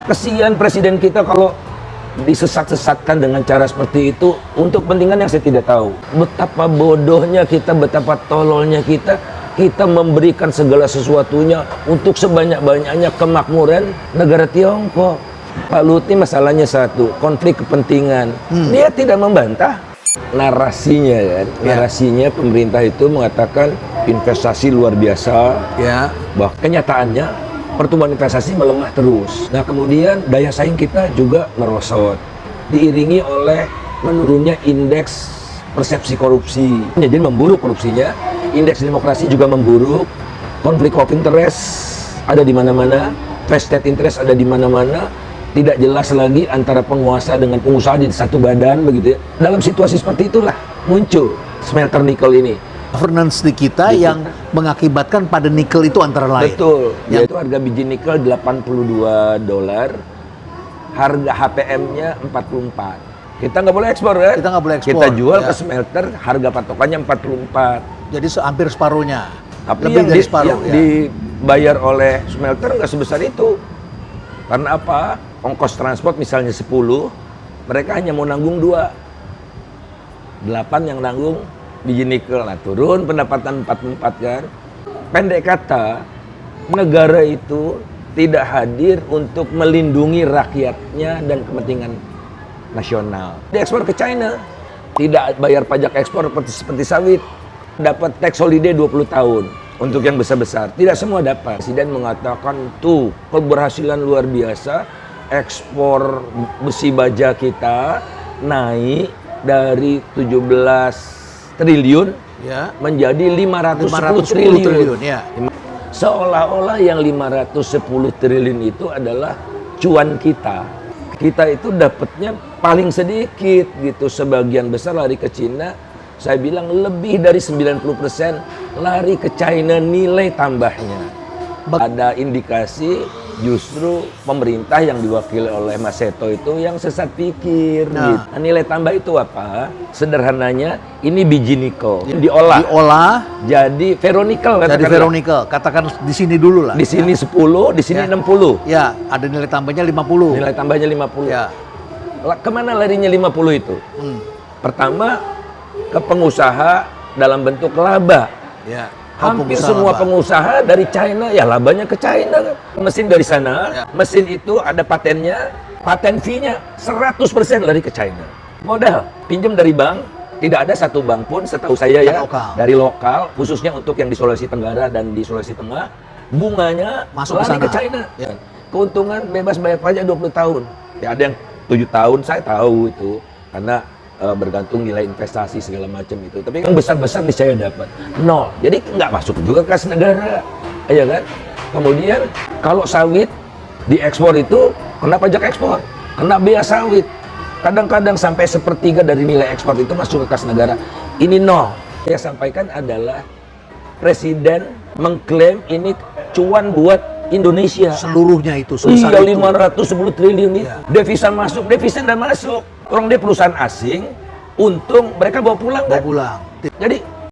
Kesian presiden kita kalau disesat-sesatkan dengan cara seperti itu untuk kepentingan yang saya tidak tahu. Betapa bodohnya kita, betapa tololnya kita memberikan segala sesuatunya untuk sebanyak-banyaknya kemakmuran negara Tiongkok. Pak Luhut ini masalahnya satu, konflik kepentingan. Dia tidak membantah narasinya kan. Narasinya pemerintah itu mengatakan investasi luar biasa, bahwa kenyataannya pertumbuhan investasi melemah terus. Nah kemudian daya saing kita juga merosot, diiringi oleh menurunnya indeks persepsi korupsi. Jadi memburuk korupsinya, indeks demokrasi juga memburuk, konflik of interest ada di mana-mana, vested interest ada di mana-mana, tidak jelas lagi antara penguasa dengan pengusaha di satu badan begitu ya. Dalam situasi seperti itulah muncul smelter nikel ini. Governance di kita yang mengakibatkan pada nikel itu antara lain. Betul, yaitu harga biji nikel $82, harga HPM-nya 44. Kita nggak boleh ekspor kan? Kita nggak boleh ekspor. Kita jual ke smelter, harga patokannya 44. Jadi hampir separuhnya. Tapi lebih dari separuh. Yang dibayar oleh smelter nggak sebesar itu. Karena apa? Ongkos transport misalnya 10, mereka hanya mau nanggung 2. 8 yang nanggung biji nikel. Nah, turun pendapatan 44 kan. Pendek kata, negara itu tidak hadir untuk melindungi rakyatnya dan kepentingan nasional. Diekspor ke China, tidak bayar pajak ekspor seperti sawit, dapat tax holiday 20 tahun untuk yang besar-besar. Tidak semua dapat. Presiden mengatakan tuh keberhasilan luar biasa, ekspor besi baja kita naik dari 17 triliun menjadi 510 triliun. Ya. Seolah-olah yang 510 triliun itu adalah cuan kita. Kita itu dapatnya paling sedikit gitu. Sebagian besar lari ke Cina. Saya bilang lebih dari 90% lari ke China nilai tambahnya. Ada indikasi justru pemerintah yang diwakili oleh Mas Seto itu yang sesat pikir. Gitu. Nah, nilai tambah itu apa? Sederhananya, ini biji nikel diolah jadi ferronikel. Jadi ferronikel. Katakan di sini dulu lah. Di sini 10, di sini 60. Ya, ada nilai tambahnya 50. Nilai tambahnya 50. Ya. Kemana larinya 50 itu? Pertama, ke pengusaha dalam bentuk laba. Ya. Hampir semua pengusaha dari China, ya labanya ke China kan. Mesin dari sana, mesin itu ada patennya, paten fee-nya 100% lari ke China. Modal, pinjam dari bank, tidak ada satu bank pun setahu saya ya, dari lokal, khususnya untuk yang di Sulawesi Tenggara dan di Sulawesi Tengah, bunganya masuk lari ke China. Ya. Keuntungan bebas bayar pajak 20 tahun. Ya ada yang 7 tahun, saya tahu itu, karena bergantung nilai investasi segala macam itu. Tapi yang besar-besar saya dapat 0. Jadi nggak masuk juga kas negara, ya kan? Kemudian kalau sawit diekspor itu kena pajak ekspor, kena bea sawit. Kadang-kadang sampai sepertiga dari nilai ekspor itu masuk ke kas negara. Ini 0. Saya sampaikan adalah presiden mengklaim ini cuan buat Indonesia. Seluruhnya itu. Iya, 510 triliun itu. Devisa masuk, devisa tidak masuk. Orang dia perusahaan asing, untung mereka bawa pulang kan? Bawa pulang. Jadi